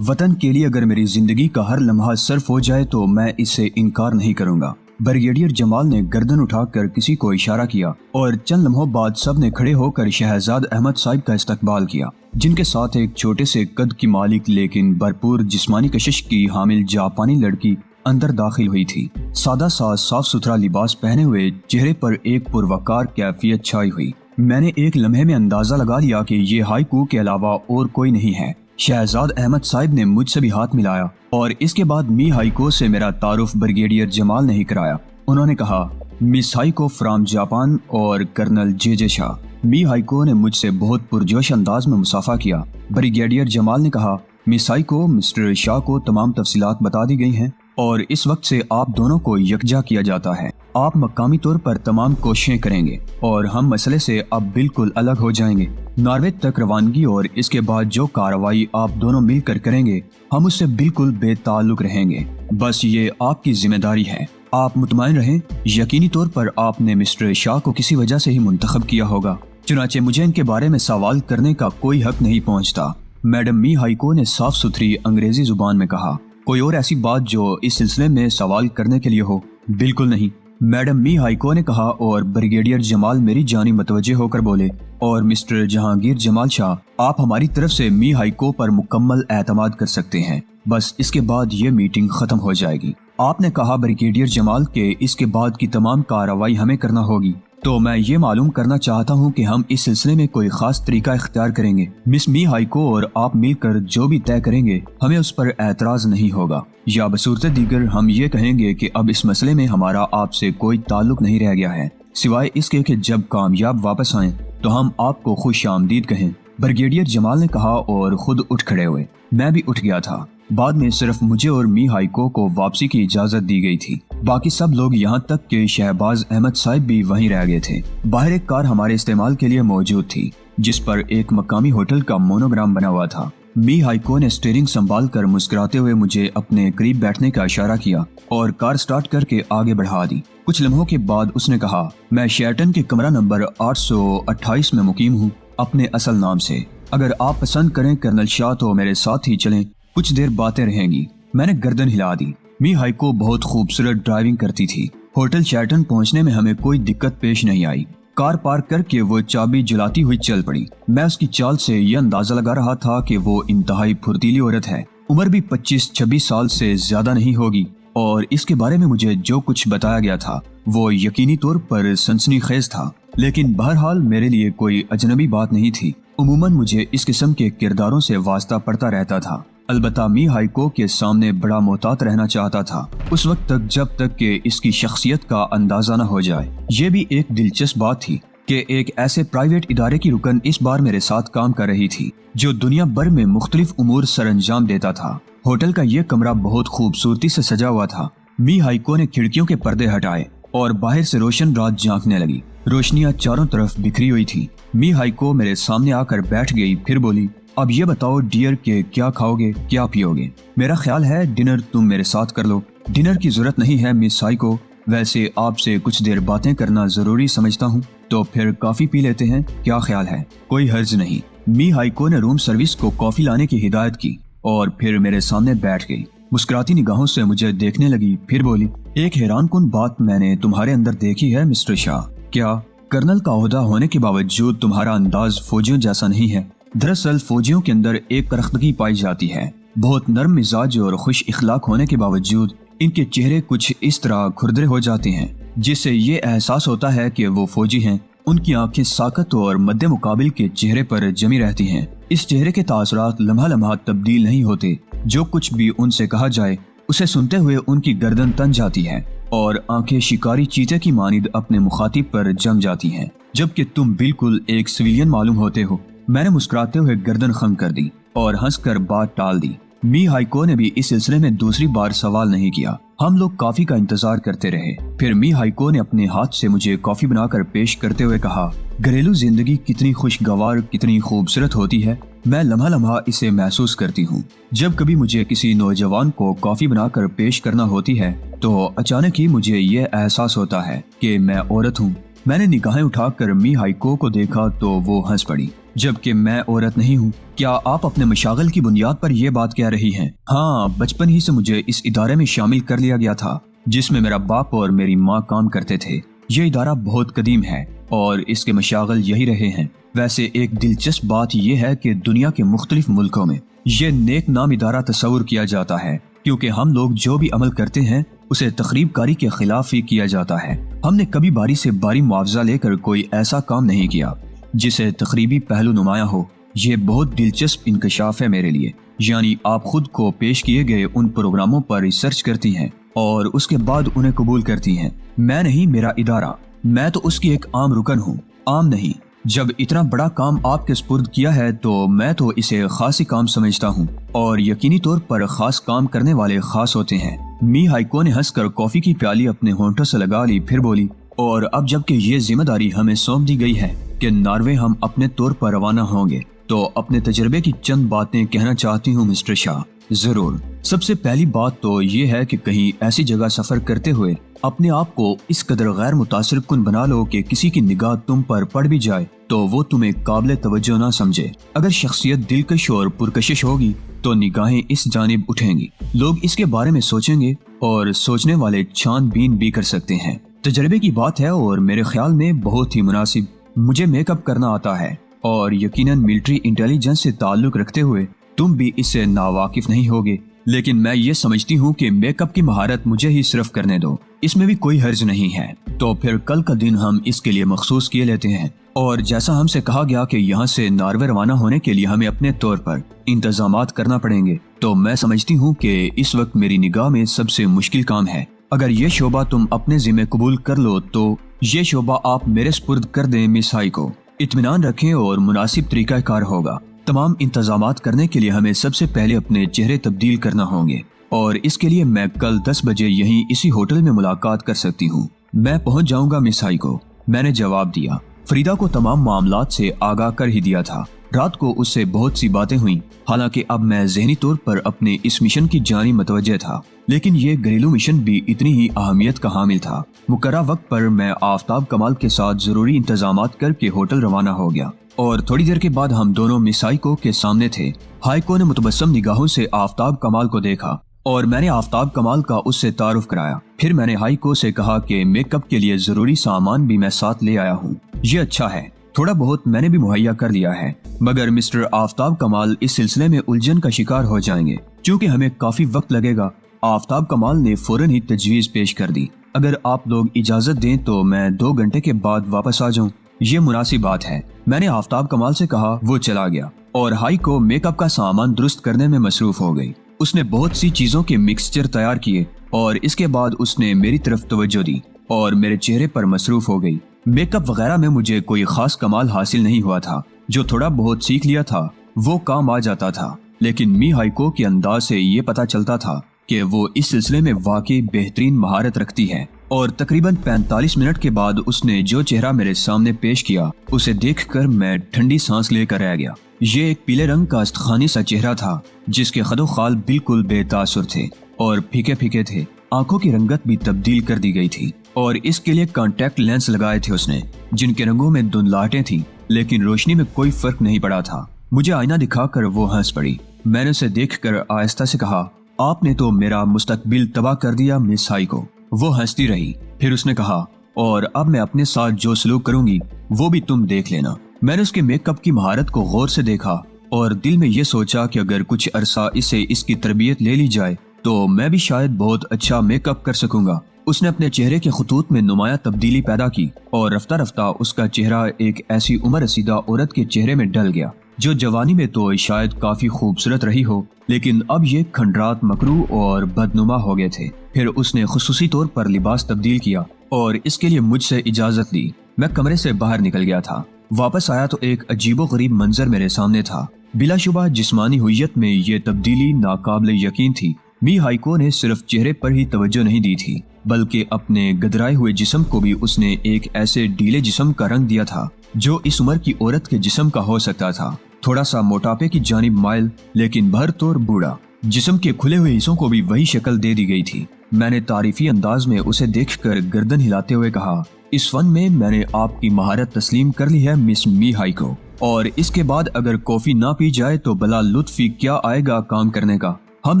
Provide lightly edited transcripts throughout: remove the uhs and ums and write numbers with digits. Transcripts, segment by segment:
वतन के लिए अगर मेरी जिंदगी का हर लम्हा सर्फ हो जाए तो मैं इससे इनकार नहीं करूंगा। ब्रिगेडियर जमाल ने गर्दन उठाकर किसी को इशारा किया और चंद लम्हों बाद सब ने खड़े होकर शहजाद अहमद साहब का इस्तकबाल किया, जिनके साथ एक छोटे से कद की मालिक लेकिन भरपूर जिस्मानी कशिश की हामिल जापानी लड़की अंदर दाखिल हुई थी। सादा सा साफ सुथरा लिबास पहने हुए चेहरे पर एक पुरवकार कैफियत छाई हुई। मैंने एक लम्हे में अंदाजा लगा लिया कि ये हाइकू के अलावा और कोई नहीं है। शहजाद अहमद साहब ने मुझसे भी हाथ मिलाया और इसके बाद मी हाइको से मेरा तारुफ ब्रिगेडियर जमाल ने ही कराया। उन्होंने कहा, मिस हाइको फ्रॉम जापान और कर्नल जे शाह। मी हाइको ने मुझसे बहुत पुरजोश अंदाज में मुसाफा किया। ब्रिगेडियर जमाल ने कहा, मिस हाइको, मिस्टर शाह को तमाम तफसीलात बता दी गई हैं और इस वक्त से आप दोनों को यकजा किया जाता है। आप मकामी तौर पर तमाम कोशिशें करेंगे और हम मसले से अब बिल्कुल अलग हो जाएंगे। नॉर्वे तक रवानगी और इसके बाद जो कार्रवाई आप दोनों मिलकर करेंगे, हम उससे बिल्कुल बेताल्लुक रहेंगे। बस ये आपकी जिम्मेदारी है। आप मुतमईन रहें, यकीनी तौर पर आपने मिस्टर शाह को किसी वजह से ही मुंतखब किया होगा, चुनाचे मुझे इनके बारे में सवाल करने का कोई हक नहीं पहुँचता। मैडम मी हाइको ने साफ सुथरी अंग्रेजी जुबान में कहा। कोई और ऐसी बात जो इस सिलसिले में सवाल करने के लिए हो? बिल्कुल नहीं, मैडम मी हाइको ने कहा और ब्रिगेडियर जमाल मेरी जानी मतवजे होकर बोले, और मिस्टर जहांगीर जमाल शाह, आप हमारी तरफ से मी हाइको पर मुकम्मल एतमाद कर सकते हैं। बस इसके बाद ये मीटिंग खत्म हो जाएगी। आपने कहा ब्रिगेडियर जमाल के इसके बाद की तमाम कार्रवाई हमें करना होगी, तो मैं ये मालूम करना चाहता हूँ कि हम इस सिलसिले में कोई खास तरीका इख्तियार करेंगे। मिस मी हाइको और आप मिलकर जो भी तय करेंगे, हमें उस पर एतराज नहीं होगा, या बसूरत दीगर हम ये कहेंगे कि अब इस मसले में हमारा आपसे कोई ताल्लुक नहीं रह गया है, सिवाय इसके कि जब कामयाब वापस आएं तो हम आपको खुश आमदीद कहें। ब्रिगेडियर जमाल ने कहा और खुद उठ खड़े हुए। मैं भी उठ गया था। बाद में सिर्फ मुझे और मी हाइको को वापसी की इजाजत दी गई थी। बाकी सब लोग यहाँ तक कि शहबाज अहमद साहब भी वहीं रह गए थे। बाहर एक कार हमारे इस्तेमाल के लिए मौजूद थी, जिस पर एक मकामी होटल का मोनोग्राम बना हुआ था। मी हाइको ने स्टीयरिंग संभाल कर मुस्कुराते हुए मुझे अपने करीब बैठने का इशारा किया और कार स्टार्ट करके आगे बढ़ा दी। कुछ लम्हों के बाद उसने कहा, मैं शेरटन के कमरा नंबर 828 में मुकीम हूँ, अपने असल नाम से। अगर आप पसंद करें कर्नल शाह तो मेरे साथ ही चलें, कुछ देर बातें रहेंगी। मैंने गर्दन हिला दी। मी हाइको बहुत खूबसूरत ड्राइविंग करती थी। होटल शेरटन पहुंचने में हमें कोई दिक्कत पेश नहीं आई। कार पार्क करके वो चाबी जलाती हुई चल पड़ी। मैं उसकी चाल से ये अंदाजा लगा रहा था कि वो इंतहाई फुर्तीली औरत है। उम्र भी 25-26 साल से ज्यादा नहीं होगी और इसके बारे में मुझे जो कुछ बताया गया था वो यकीनी तौर पर सनसनीखेज था, लेकिन बहरहाल मेरे लिए कोई अजनबी बात नहीं थी। उमूमन मुझे इस किस्म के किरदारों से वास्ता पड़ता रहता था। अलबत्ता मी हाइको के सामने बड़ा मोहतात रहना चाहता था, उस वक्त तक जब तक कि इसकी शख्सियत का अंदाजा न हो जाए। ये भी एक दिलचस्प बात थी कि एक ऐसे प्राइवेट इदारे की रुकन इस बार मेरे साथ काम कर रही थी जो दुनिया भर में मुख्तलिफ उमूर सरअंजाम देता था। होटल का ये कमरा बहुत खूबसूरती से सजा हुआ था। मी हाइको ने खिड़कियों के पर्दे हटाए और बाहर से रोशन रात झांकने लगी। रोशनियां चारों तरफ बिखरी हुई थी। मी हाइको मेरे सामने आकर बैठ गई, फिर बोली, अब ये बताओ डियर के क्या खाओगे, क्या पियोगे? मेरा ख्याल है डिनर तुम मेरे साथ कर लो। डिनर की जरूरत नहीं है मिस हाइको, वैसे आपसे कुछ देर बातें करना जरूरी समझता हूँ, तो फिर कॉफी पी लेते हैं, क्या ख्याल है? कोई हर्ज नहीं। मी हाइको ने रूम सर्विस को कॉफी लाने की हिदायत की और फिर मेरे सामने बैठ गई। मुस्कुराती निगाहों से मुझे देखने लगी, फिर बोली, एक हैरानकुन बात मैंने तुम्हारे अंदर देखी है मिस्टर शाह। क्या? कर्नल का ओहदा होने के बावजूद तुम्हारा अंदाज फौजियों जैसा नहीं है। दरअसल फौजियों के अंदर एक करख्तगी पाई जाती है। बहुत नर्म मिजाज और खुश इखलाक होने के बावजूद इनके चेहरे कुछ इस तरह खुरदरे हो जाते हैं जिससे ये एहसास होता है कि वो फौजी हैं। उनकी आंखें साकत और मद्दे मुकाबिल के चेहरे पर जमी रहती हैं। इस चेहरे के तासुरात लम्हा लम्हा तब्दील नहीं होते। जो कुछ भी उनसे कहा जाए उसे सुनते हुए उनकी गर्दन तन जाती है और आंखें शिकारी चीते की मानिद अपने मुखातिब पर जम जाती हैं, जबकि तुम बिल्कुल एक सिविलियन मालूम होते हो। मैंने मुस्कुराते हुए गर्दन खम कर दी और हंसकर बात टाल दी। मी हाइको ने भी इस सिलसिले में दूसरी बार सवाल नहीं किया। हम लोग कॉफी का इंतजार करते रहे। फिर मी हाइको ने अपने हाथ से मुझे कॉफी बनाकर पेश करते हुए कहा, घरेलू जिंदगी कितनी खुशगवार, कितनी खूबसूरत होती है। मैं लम्हा लम्हा इसे महसूस करती हूँ। जब कभी मुझे किसी नौजवान को कॉफी बनाकर पेश करना होती है तो अचानक ही मुझे ये एहसास होता है कि मैं औरत हूँ। मैंने निगाहें उठाकर मी हाइको को देखा तो वो हंस पड़ी। जबकि मैं औरत नहीं हूँ। क्या आप अपने मशागल की बुनियाद पर यह बात कह रही हैं? हाँ, बचपन ही से मुझे इस इदारे में शामिल कर लिया गया था जिसमें मेरा बाप और मेरी माँ काम करते थे। ये इदारा बहुत कदीम है और इसके मशागल यही रहे हैं। वैसे एक दिलचस्प बात यह है कि दुनिया के मुख्तलिफ मुल्कों में ये नेक नाम इदारा तस्वुर किया जाता है, क्योंकि हम लोग जो भी अमल करते हैं उसे तकरीब कारी के खिलाफ ही किया जाता है। हमने कभी बारी से बारी मुआवजा लेकर कोई ऐसा काम नहीं किया जिसे तकरीबी पहलू नुमाया हो। ये बहुत दिलचस्प इंकशाफ है मेरे लिए। यानी आप खुद को पेश किए गए उन प्रोग्रामों पर रिसर्च करती हैं और उसके बाद उन्हें कबूल करती हैं। मैं नहीं, मेरा इदारा। मैं तो उसकी एक आम रुकन हूँ, आम नहीं। जब इतना बड़ा काम आपके सुपुर्द किया है तो मैं तो इसे खास ही काम समझता हूँ, और यकीनी तौर पर खास काम करने वाले खास होते हैं। मी हाइको ने हंसकर कॉफी की प्याली अपने होंठों से लगा ली, फिर बोली, और अब जबकि ये जिम्मेदारी हमें सौंप दी गई है कि नॉर्वे हम अपने तौर पर रवाना होंगे, तो अपने तजर्बे की चंद बातें कहना चाहती हूँ मिस्टर शाह। जरूर। सबसे पहली बात तो ये है कि कहीं ऐसी जगह सफर करते हुए अपने आप को इस कदर गैर मुतासिर कुन बना लो कि किसी की निगाह तुम पर पड़ भी जाए तो वो तुम्हें काबिल तवज्जो ना समझे। अगर शख्सियत दिलकश और पुरकशिश होगी तो निगाहें इस जानिब उठेंगी, लोग इसके बारे में सोचेंगे और सोचने वाले छानबीन भी कर सकते हैं। तजर्बे की बात है और मेरे ख्याल में बहुत ही मुनासिब। मुझे मेकअप करना आता है और यकीनन मिलिट्री इंटेलिजेंस से ताल्लुक रखते हुए तुम भी इससे नावाकिफ नहीं होगे, लेकिन मैं ये समझती हूँ कि मेकअप की महारत मुझे ही सिर्फ करने दो, इसमें भी कोई हर्ज नहीं है। तो फिर कल का दिन हम इसके लिए मखसूस किए लेते हैं। और जैसा हमसे कहा गया कि यहाँ से नॉर्वे रवाना होने के लिए हमें अपने तौर पर इंतजामात करना पड़ेंगे, तो मैं समझती हूँ कि इस वक्त मेरी निगाह में सबसे मुश्किल काम है। अगर ये शोबा तुम अपने जिम्मे कबूल कर लो तो ये शोबा आप मेरे सुपुर्द कर दें मिस हाई को। इत्मीनान रखें और मुनासिब तरीका कार होगा। तमाम इंतजामात करने के लिए हमें सबसे पहले अपने चेहरे तब्दील करना होंगे, और इसके लिए मैं कल 10 बजे यहीं इसी होटल में मुलाकात कर सकती हूँ। मैं पहुँच जाऊँगा मिस हाई को, मैंने जवाब दिया। फरीदा को तमाम मामलात से आगाह कर ही दिया था। रात को उससे बहुत सी बातें हुई। हालांकि अब मैं ज़हनी तौर पर अपने इस मिशन की जानी मतवज्जे था, लेकिन ये घरेलू मिशन भी इतनी ही अहमियत का हामिल था। मुकर्रर वक्त पर मैं आफ्ताब कमाल के साथ जरूरी इंतजामात करके होटल रवाना हो गया, और थोड़ी देर के बाद हम दोनों मिस हाइको के सामने थे। हाइको ने मुतबस्सम निगाहों से आफ्ताब कमाल को देखा और मैंने आफ्ताब कमाल का उससे तारुफ कराया। फिर मैंने हाइको से कहा कि मेकअप के लिए जरूरी सामान भी मैं साथ ले आया हूँ। ये अच्छा है, थोड़ा बहुत मैंने भी मुहैया कर लिया है, मगर मिस्टर आफ्ताब कमाल इस सिलसिले में उलझन का शिकार हो जाएंगे क्योंकि हमें काफी वक्त लगेगा। आफ्ताब कमाल ने फौरन ही तजवीज पेश कर दी। अगर आप लोग इजाजत दें तो मैं 2 घंटे के बाद वापस आ जाऊं। ये मुनासिब बात है, मैंने आफ्ताब कमाल से कहा। वो चला गया और हाई को मेकअप का सामान दुरुस्त करने में मसरूफ हो गई। उसने बहुत सी चीजों के मिक्सचर तैयार किए और इसके बाद उसने मेरी तरफ तवज्जो दी और मेरे चेहरे पर मसरूफ हो गई। मेकअप वगैरह में मुझे कोई खास कमाल हासिल नहीं हुआ था। जो थोड़ा बहुत सीख लिया था वो काम आ जाता था, लेकिन मी हाइको के अंदाज से ये पता चलता था कि वो इस सिलसिले में वाकई बेहतरीन महारत रखती है। और तकरीबन 45 मिनट के बाद उसने जो चेहरा मेरे सामने पेश किया उसे देखकर मैं ठंडी सांस लेकर रह गया। ये एक पीले रंग का अस्तखानी सा चेहरा था जिसके खदो खाल बिल्कुल बेतासुर थे और फीके फीके थे। आंखों की रंगत भी तब्दील कर दी गई थी और इसके लिए कॉन्टैक्ट लेंस लगाए थे उसने, जिनके रंगों में धुंधलाहटें थीं, लेकिन रोशनी में कोई फर्क नहीं पड़ा था। मुझे आईना दिखाकर वो हंस पड़ी। मैंने उसे देखकर आहिस्ता से कहा, आपने तो मेरा मुस्तकबिल तबाह कर दिया मिस हाई को। वो हंसती रही। फिर उसने कहा, और अब मैं अपने साथ जो सलूक करूंगी वो भी तुम देख लेना। मैंने उसके मेकअप की महारत को गौर से देखा और दिल में ये सोचा कि अगर कुछ अरसा इसे इसकी तरबियत ले ली जाए तो मैं भी शायद बहुत अच्छा मेकअप कर सकूंगा। उसने अपने चेहरे के खतूत में नुमाया तब्दीली पैदा की और रफ्ता रफ्ता उसका चेहरा एक ऐसी उम्र रसीदा औरत के चेहरे में ढल गया जो जवानी में तो शायद काफी खूबसूरत रही हो, लेकिन अब ये खंडरात मकरू और बदनुमा हो गए थे। फिर उसने खुसूसी तौर पर लिबास तब्दील किया और इसके लिए मुझसे इजाजत ली। मैं कमरे से बाहर निकल गया था। वापस आया तो एक अजीबो गरीब मंजर मेरे सामने था। बिलाशुबा जिस्मानी हुइयत में ये तब्दीली नाकाबिल यकीन थी। मी हाइको ने सिर्फ चेहरे पर ही तवज्जो नहीं दी थी, बल्कि अपने गदराए हुए जिस्म को भी उसने एक ऐसे ढीले जिस्म का रंग दिया था जो इस उम्र की औरत के जिस्म का हो सकता था। थोड़ा सा मोटापे की जानिब माइल, लेकिन भरतौर बूढ़ा। जिस्म के खुले हुए हिस्सों को भी वही शक्ल दे दी गई थी। मैंने तारीफी अंदाज में उसे देखकर गर्दन हिलाते हुए कहा, इस फन में मैंने आपकी महारत तस्लीम कर ली है मिस मी हाइको। और इसके बाद अगर कॉफी ना पी जाए तो भला लुत्फ ही क्या आएगा काम करने का। हम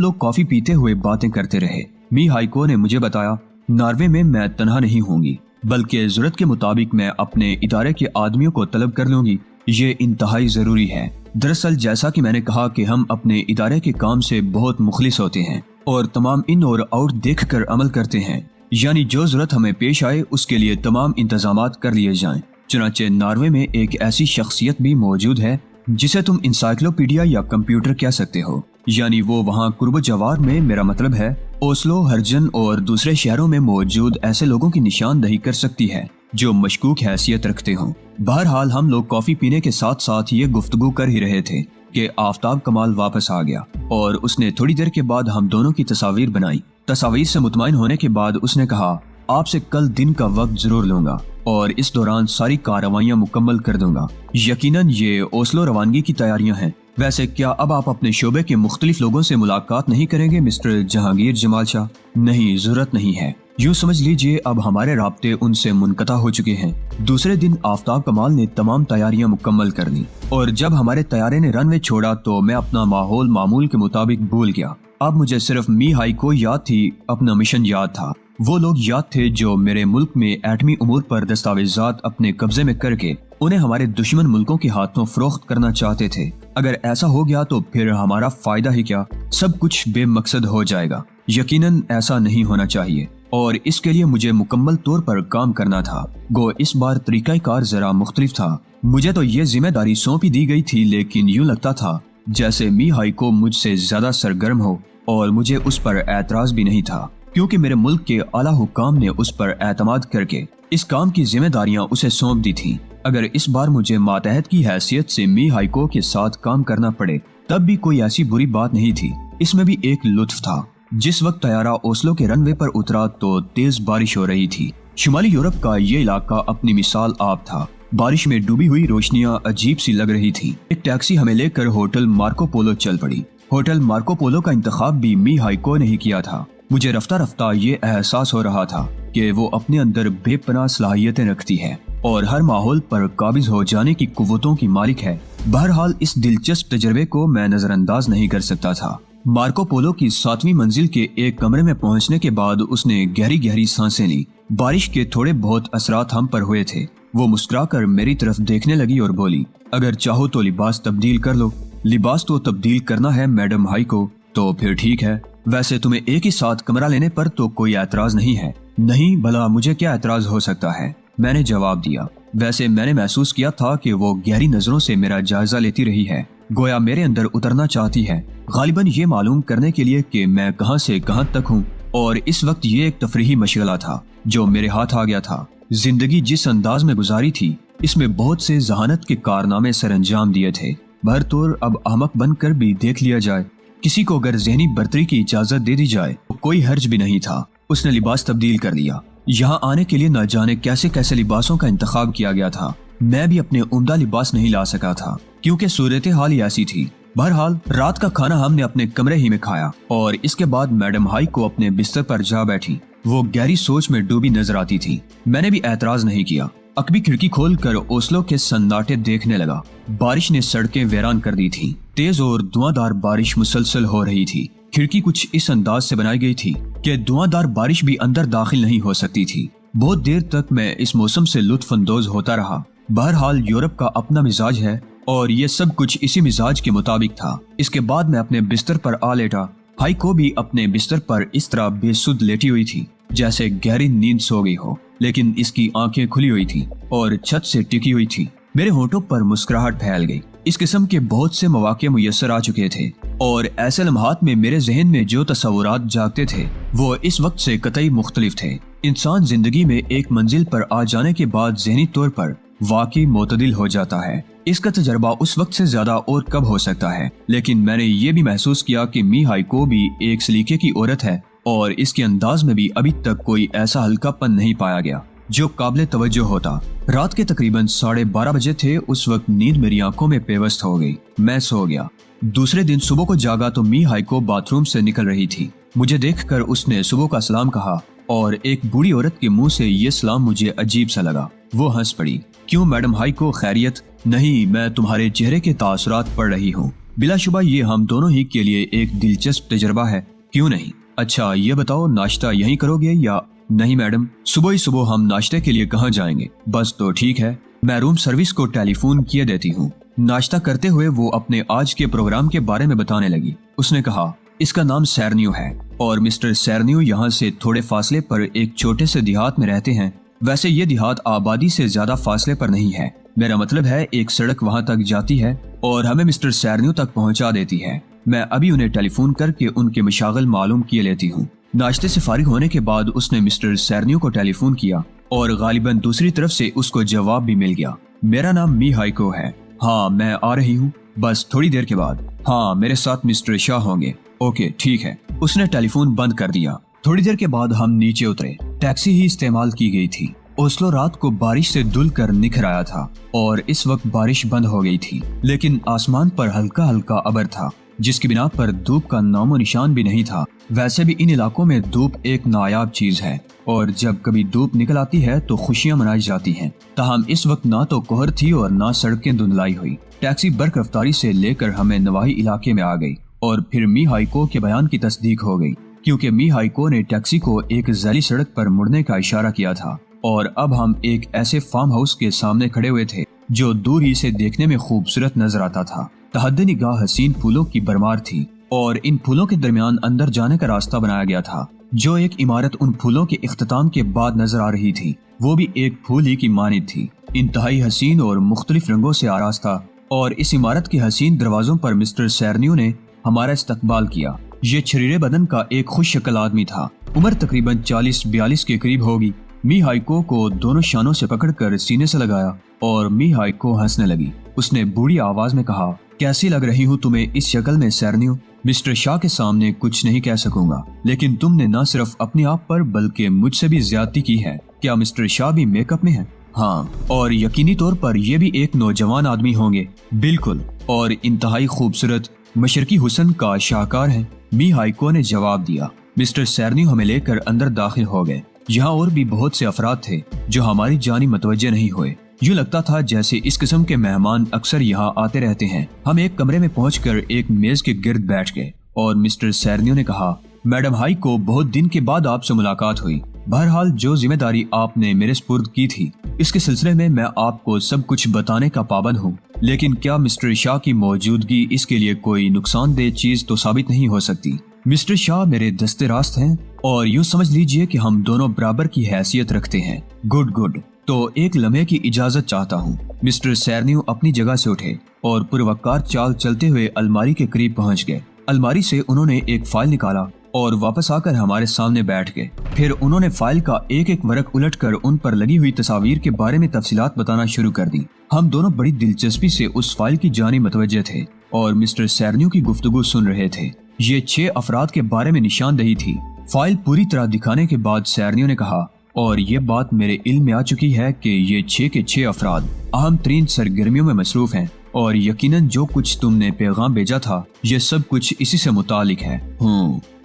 लोग कॉफी पीते हुए बातें करते रहे। मी हाइको ने मुझे बताया, नॉर्वे में मैं तन्हा नहीं होंगी, बल्कि जरूरत के मुताबिक मैं अपने इदारे के आदमियों को तलब कर लूंगी। ये इंतहाई जरूरी है। दरअसल जैसा कि मैंने कहा कि हम अपने इदारे के काम से बहुत मुखलिस होते हैं और तमाम इन और आउट देख कर अमल करते हैं, यानी जो जरूरत हमें पेश आए उसके लिए तमाम इंतजामात कर लिए जाएं। चुनांचे नॉर्वे में एक ऐसी शख्सियत भी मौजूद है जिसे तुम इंसाइक्लोपीडिया या कंप्यूटर कह सकते हो, यानी वो वहाँ कुर्ब जवार में, मेरा मतलब है ओस्लो, हर्जन और दूसरे शहरों में मौजूद ऐसे लोगों की निशानदही कर सकती है जो मशकूक हैसियत रखते हों। बहरहाल हम लोग कॉफी पीने के साथ साथ ये गुफ्तगू कर ही रहे थे कि आफताब कमाल वापस आ गया और उसने थोड़ी देर के बाद हम दोनों की तस्वीर बनाई। तस्वीर से मुतमईन होने के बाद उसने कहा, आपसे कल दिन का वक्त जरूर लूंगा और इस दौरान सारी कार्रवाइयां मुकम्मल कर दूंगा। यकीनन ये ओस्लो रवानगी की तैयारियां हैं। वैसे क्या अब आप अपने शोबे के मुख्तलिफ लोगों से मुलाकात नहीं करेंगे मिस्टर जहांगीर जमाल शाह? नहीं, जरूरत नहीं है। यूँ समझ लीजिए अब हमारे राब्ते उनसे मुनक़ता हो चुके हैं। दूसरे दिन आफताब कमाल ने तमाम तैयारियां मुकम्मल कर ली और जब हमारे तैयारे ने रनवे छोड़ा तो मैं अपना माहौल मामूल के मुताबिक भूल गया। अब मुझे सिर्फ मी हाइको याद थी, अपना मिशन याद था। वो लोग याद थे जो मेरे मुल्क में एटमी उमूर पर दस्तावेजात अपने कब्जे में करके उन्हें हमारे दुश्मन मुल्कों के हाथों फरोख्त करना चाहते थे। अगर ऐसा हो गया तो फिर हमारा फायदा ही क्या, सब कुछ बेमकसद हो जाएगा। यकीनन ऐसा नहीं होना चाहिए और इसके लिए मुझे मुकम्मल तौर पर काम करना था। गो इस बार तरीकाकार जरा मुख्तलिफ था। मुझे तो ये जिम्मेदारी सौंपी दी गई थी, लेकिन यूँ लगता था जैसे मी हाइको मुझसे ज्यादा सरगर्म हो और मुझे उस पर एतराज भी नहीं था, क्योंकि मेरे मुल्क के आला हुक्काम ने उस पर एतमाद करके इस काम की जिम्मेदारियां उसे सौंप दी थी। अगर इस बार मुझे मातहत की हैसियत से मी हाइको के साथ काम करना पड़े तब भी कोई ऐसी बुरी बात नहीं थी। इसमें भी एक लुत्फ था। जिस वक्त तैयारा ओस्लो के रनवे पर उतरा तो तेज बारिश हो रही थी। शुमाली यूरोप का ये इलाका अपनी मिसाल आप था। बारिश में डूबी हुई रोशनियां अजीब सी लग रही थी। एक टैक्सी हमें लेकर होटल मार्को पोलो चल पड़ी। होटल मार्को पोलो का इंतखाब भी मी हाइको ने ही किया था। मुझे रफ्ता रफ्ता ये एहसास हो रहा था कि वो अपने अंदर बेपनाह सलाहियतें रखती है और हर माहौल पर काबिज हो जाने की कुव्वतों की मालिक है। बहरहाल इस दिलचस्प तजर्बे को मैं नजरअंदाज नहीं कर सकता था। मार्को पोलो की 7वीं मंजिल के एक कमरे में पहुंचने के बाद उसने गहरी गहरी सांसें ली। बारिश के थोड़े बहुत असरात हम पर हुए थे। वो मुस्कुराकर मेरी तरफ देखने लगी और बोली, अगर चाहो तो लिबास तब्दील कर लो। लिबास तो तब्दील करना है मैडम हाइको। तो फिर ठीक है, वैसे तुम्हें एक ही साथ कमरा लेने पर तो कोई एतराज नहीं है। नहीं, भला मुझे क्या एतराज हो सकता है, मैंने जवाब दिया। वैसे मैंने महसूस किया था कि वो गहरी नजरों से मेरा जायजा लेती रही है, गोया मेरे अंदर उतरना चाहती है, गालिबन ये मालूम करने के लिए कि मैं कहां से कहां तक हूं। और इस वक्त ये एक तफरीही मशगला था जो मेरे हाथ आ गया था। जिंदगी जिस अंदाज में गुजारी थी, इसमें बहुत से जहानत के कारनामे सरअंजाम दिए थे। भरतौर अब अहमक बनकर भी देख लिया जाए, किसी को अगर ज़हनी बर्तरी की इजाजत दे दी जाए तो कोई हर्ज भी नहीं था। उसने लिबास तब्दील कर लिया। यहाँ आने के लिए न जाने कैसे कैसे लिबासों का इंतखाब किया गया था। मैं भी अपने उम्दा लिबास नहीं ला सका था क्योंकि सूरत हाल ही ऐसी थी। बहरहाल रात का खाना हमने अपने कमरे ही में खाया और इसके बाद मैडम हाई को अपने बिस्तर पर जा बैठी। वो गहरी सोच में डूबी नजर आती थी। मैंने भी एतराज नहीं किया। अकबी खिड़की खोलकर ओस्लो के सन्नाटे देखने लगा। बारिश ने सड़कें वीरान कर दी थी। तेज और धुआंधार बारिश मुसलसल हो रही थी। खिड़की कुछ इस अंदाज से बनाई गई थी कि धुआंधार बारिश भी अंदर दाखिल नहीं हो सकती थी। बहुत देर तक मैं इस मौसम से लुत्फ अंदोज होता रहा। बहरहाल यूरोप का अपना मिजाज है और ये सब कुछ इसी मिजाज के मुताबिक था। इसके बाद मैं अपने बिस्तर पर आ लेटा। हाई को भी अपने बिस्तर पर इस तरह बेसुध लेटी हुई थी जैसे गहरी नींद सो गई हो, लेकिन इसकी आंखें खुली हुई थी और छत से टिकी हुई थी। मेरे होंठों पर मुस्कुराहट फैल गई। इस किस्म के बहुत से मौके मुयस्सर आ चुके थे और ऐसे लम्हात में मेरे जहन में जो तस्वुरात जागते थे वो इस वक्त से कतई मुख्तलिफ थे। इंसान जिंदगी में एक मंजिल पर आ जाने के बाद जहनी तौर पर वाकई मोतदिल हो जाता है। इसका तजर्बा उस वक्त से ज्यादा और कब हो सकता है, लेकिन मैंने ये भी महसूस किया कि मी हाइको भी एक सलीके की औरत है और इसके अंदाज में भी अभी तक कोई ऐसा हल्कापन नहीं पाया गया जो काबिल तवज्जो होता। रात के तकरीबन 12:30 बजे थे। उस वक्त नींद मेरी आंखों में पेवस्त हो गई। मैं सो गया। दूसरे दिन सुबह को जागा तो मी हाइको बाथरूम से निकल रही थी। मुझे देखकर उसने सुबह का सलाम कहा اور ایک بوڑھی عورت کے منہ سے یہ سلام مجھے عجیب سا لگا۔ وہ ہنس پڑی۔ کیوں میڈم ہائیکو، خیریت؟ نہیں، میں تمہارے چہرے کے تاثرات پڑھ رہی ہوں۔ بلا شبہ یہ ہم دونوں ہی کے لیے ایک دلچسپ تجربہ ہے، کیوں نہیں؟ اچھا یہ بتاؤ، ناشتہ یہیں کرو گے یا؟ نہیں میڈم، صبح ہی صبح ہم ناشتے کے لیے کہاں جائیں گے؟ بس تو ٹھیک ہے، میں روم سروس کو ٹیلی فون کیے دیتی ہوں۔ ناشتہ کرتے ہوئے وہ اپنے آج کے پروگرام کے بارے میں بتانے لگی۔ اس نے کہا، اس کا نام سیرنیو ہے اور مسٹر سیرنیو یہاں سے تھوڑے فاصلے پر ایک چھوٹے سے دیہات میں رہتے ہیں۔ ویسے یہ دیہات آبادی سے زیادہ فاصلے پر نہیں ہے، میرا مطلب ہے ایک سڑک وہاں تک جاتی ہے اور ہمیں مسٹر سیرنیو تک پہنچا دیتی ہے۔ میں ابھی انہیں ٹیلی فون کر کے ان کے مشاغل معلوم کیے لیتی ہوں۔ ناشتے سے فارغ ہونے کے بعد اس نے مسٹر سیرنیو کو ٹیلی فون کیا اور غالباً دوسری طرف سے اس کو جواب بھی مل گیا۔ میرا نام می ہائیکو ہے۔ ہاں میں آ رہی ہوں، بس تھوڑی دیر کے بعد۔ ہاں میرے ساتھ مسٹر شاہ ہوں گے۔ اوکے ٹھیک ہے۔ اس نے ٹیلی فون بند کر دیا۔ تھوڑی دیر کے بعد ہم نیچے اترے۔ ٹیکسی ہی استعمال کی گئی تھی۔ اوسلو رات کو بارش سے دھل کر نکھر آیا تھا اور اس وقت بارش بند ہو گئی تھی، لیکن آسمان پر ہلکا ہلکا ابر تھا جس کی بنا پر دھوپ کا نام و نشان بھی نہیں تھا۔ ویسے بھی ان علاقوں میں دھوپ ایک نایاب چیز ہے اور جب کبھی دھوپ نکل آتی ہے تو خوشیاں منائی جاتی ہیں۔ تاہم اس وقت نہ تو کوہر تھی اور نہ سڑکیں دھندلائی ہوئی۔ ٹیکسی برق رفتاری سے لے کر ہمیں نواحی علاقے میں آ گئی اور پھر می ہائیکو کے بیان کی تصدیق ہو گئی، کیونکہ می ہائیکو نے ٹیکسی کو ایک ذیلی سڑک پر مڑنے کا اشارہ کیا تھا اور اب ہم ایک ایسے فارم ہاؤس کے سامنے کھڑے ہوئے تھے جو دور ہی سے دیکھنے میں خوبصورت نظر آتا تھا۔ تحد نگاہ حسین پھولوں کی بھرمار تھی اور ان پھولوں کے درمیان اندر جانے کا راستہ بنایا گیا تھا۔ جو ایک عمارت ان پھولوں کے اختتام کے بعد نظر آ رہی تھی وہ بھی ایک پھول ہی کی مانند تھی، انتہائی حسین اور مختلف رنگوں سے آراستہ۔ اور اس عمارت کے حسین دروازوں پر مسٹر سیرنیو نے ہمارا استقبال کیا۔ یہ چھریرے بدن کا ایک خوش شکل آدمی تھا، عمر تقریباً 40-42 کے قریب ہوگی۔ می ہائیکو کو دونوں شانوں سے پکڑ کر سینے سے لگایا اور می ہائیکو ہنسنے لگی۔ اس نے بوڑھی آواز میں کہا، کیسی لگ رہی ہوں تمہیں اس شکل میں سیرنیو؟ مسٹر شاہ کے سامنے کچھ نہیں کہہ سکوں گا، لیکن تم نے نہ صرف اپنے آپ پر بلکہ مجھ سے بھی زیادتی کی ہے۔ کیا مسٹر شاہ بھی میک اپ میں ہیں؟ ہاں، اور یقینی طور پر یہ بھی ایک نوجوان آدمی ہوں گے۔ بالکل، اور انتہائی خوبصورت مشرقی حسن کا شاہکار ہیں، می ہائیکو نے جواب دیا۔ مسٹر سیرنیو ہمیں لے کر اندر داخل ہو گئے۔ یہاں اور بھی بہت سے افراد تھے جو ہماری جانب متوجہ نہیں ہوئے۔ یوں لگتا تھا جیسے اس قسم کے مہمان اکثر یہاں آتے رہتے ہیں۔ ہم ایک کمرے میں پہنچ کر ایک میز کے گرد بیٹھ گئے اور مسٹر سیرنیو نے کہا، میڈم ہائیکو، بہت دن کے بعد آپ سے ملاقات ہوئی۔ بہرحال جو ذمہ داری آپ نے میرے سپرد کی تھی اس کے سلسلے میں آپ کو سب کچھ بتانے کا پابند ہوں، لیکن کیا مسٹر شاہ کی موجودگی اس کے لیے کوئی نقصان دہ چیز تو ثابت نہیں ہو سکتی؟ مسٹر شاہ میرے دستے راست ہیں اور یوں سمجھ لیجئے کہ ہم دونوں برابر کی حیثیت رکھتے ہیں۔ گڈ، تو ایک لمحے کی اجازت چاہتا ہوں۔ مسٹر سیرنیو اپنی جگہ سے اٹھے اور پروقار چال چلتے ہوئے الماری کے قریب پہنچ گئے۔ الماری سے انہوں نے ایک فائل نکالا اور واپس آ کر ہمارے سامنے بیٹھ گئے۔ پھر انہوں نے فائل کا ایک ایک ورق الٹ کر ان پر لگی ہوئی تصاویر کے بارے میں تفصیلات بتانا شروع کر دی۔ ہم دونوں بڑی دلچسپی سے اس فائل کی جانب متوجہ تھے اور مسٹر سیرنیو کی گفتگو سن رہے تھے۔ یہ 6 افراد کے بارے میں نشاندہی تھی۔ فائل پوری طرح دکھانے کے بعد سیرنیو نے کہا، اور یہ بات میرے علم میں آ چکی ہے کہ یہ 6 کے 6 افراد اہم ترین سرگرمیوں میں مصروف ہیں اور یقیناً جو کچھ تم نے پیغام بھیجا تھا یہ سب کچھ اسی سے متعلق ہے۔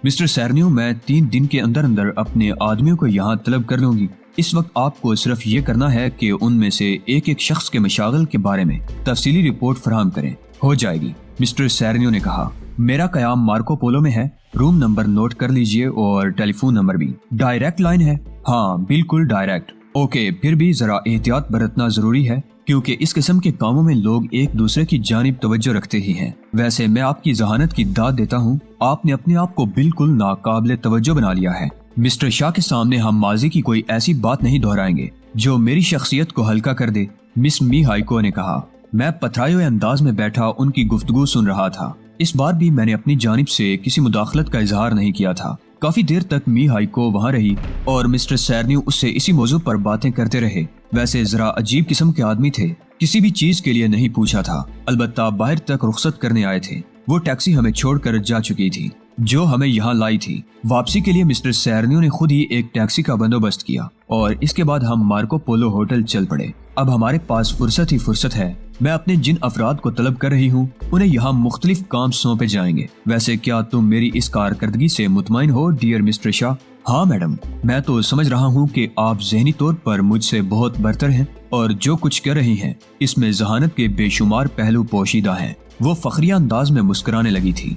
مسٹر سیرنیو، میں 3 دن کے اندر اپنے آدمیوں کو یہاں طلب کر لوں گی۔ اس وقت آپ کو صرف یہ کرنا ہے کہ ان میں سے ایک ایک شخص کے مشاغل کے بارے میں تفصیلی رپورٹ فراہم کریں۔ ہو جائے گی، مسٹر سیرنیو نے کہا۔ میرا قیام مارکو پولو میں ہے، روم نمبر نوٹ کر لیجئے اور ٹیلی فون نمبر بھی۔ ڈائریکٹ لائن ہے؟ ہاں بالکل ڈائریکٹ۔ اوکے، پھر بھی ذرا احتیاط برتنا ضروری ہے کیونکہ اس قسم کے کاموں میں لوگ ایک دوسرے کی جانب توجہ رکھتے ہی ہیں۔ ویسے میں آپ کی ذہانت کی داد دیتا ہوں، آپ نے اپنے آپ کو بالکل ناقابل توجہ بنا لیا ہے۔ مسٹر شاہ کے سامنے ہم ماضی کی کوئی ایسی بات نہیں دہرائیں گے جو میری شخصیت کو ہلکا کر دے، مس می ہائیکو نے کہا۔ میں پتھرائے ہوئے انداز میں بیٹھا ان کی گفتگو سن رہا تھا۔ اس بار بھی میں نے اپنی جانب سے کسی مداخلت کا اظہار نہیں کیا تھا۔ کافی دیر تک می ہائیکو وہاں رہی اور مسٹر سیرنیو اس سے اسی موضوع پر باتیں کرتے رہے۔ ویسے ذرا عجیب قسم کے آدمی تھے، کسی بھی چیز کے لیے نہیں پوچھا تھا، البتہ باہر تک رخصت کرنے آئے تھے۔ وہ ٹیکسی ہمیں چھوڑ کر جا چکی تھی جو ہمیں یہاں لائی تھی۔ واپسی کے لیے مسٹر سیرنیو نے خود ہی ایک ٹیکسی کا بندوبست کیا اور اس کے بعد ہم مارکو پولو ہوٹل چل پڑے۔ اب ہمارے پاس فرصت ہی فرصت ہے۔ میں اپنے جن افراد کو طلب کر رہی ہوں انہیں یہاں مختلف کام سونپے جائیں گے۔ ویسے کیا تم میری اس کارکردگی سے مطمئن ہو ڈیئر مسٹر شاہ؟ ہاں میڈم، میں تو سمجھ رہا ہوں کہ آپ ذہنی طور پر مجھ سے بہت برتر ہیں اور جو کچھ کر رہی ہیں اس میں ذہانت کے بے شمار پہلو پوشیدہ ہیں۔ وہ فخریہ انداز میں مسکرانے لگی تھی۔